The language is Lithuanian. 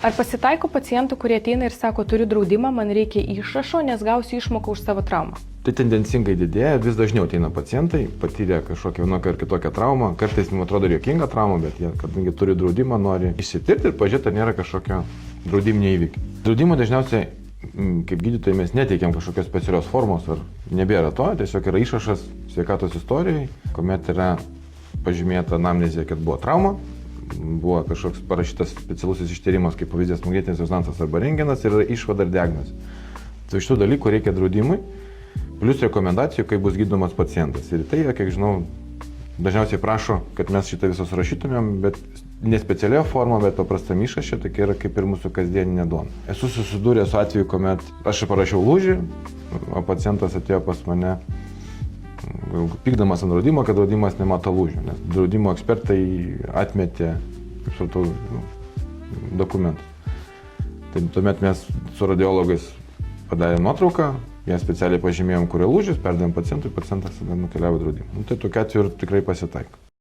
Ar pasitaiko pacientų, kurie ateina ir sako, turiu draudimą, man reikia išrašo, nes gausiu išmoką už savo traumą? Tai tendencingai didėja, vis dažniau ateina pacientai, patyrė kažkokią vienokią ar kitokią traumą, kartais mums atrodo juokinga trauma, bet jie, kadangi turi draudimą, nori išsitirti ir pažiūrėti, ar nėra kažkokio draudiminio įvykio. Draudimo dažniausiai, kaip gydytojai, mes neteikiam kažkokios specialios formos, ar nebėra to, tiesiog yra išrašas sveikatos istorijai, kuomet yra pažymėta anamnezė, kad buvo trauma, buvo kažkoks parašytas specialusis ištyrimas, kaip pavyzdys magnetinis rezonansas arba rentgenas ir išvada ir diagnozė. Tai šitų dalykų reikia draudimui, plus rekomendacijų, kaip bus gydomas pacientas. Ir tai, kiek žinau, dažniausiai prašo, kad mes šitą visą surašytumėm, bet ne specialioje formoje, bet paprastam išraše, tokia yra kaip ir mūsų kasdieninė duona. Esu susidūręs su atveju, kuomet aš parašiau lūžį, o pacientas atėjo pas mane pykdamas ant draudimo, kad draudimas nemato lūžių, nes draudimo ekspertai atmetė, kaip supratau, dokumentus. Tai tuomet mes su radiologais padarėm nuotrauką, ją specialiai pažymėjom, kur yra lūžis, perdavėm pacientui, pacientas tada nukeliavo draudimą. Tai tokiu atveju tikrai pasitaiko.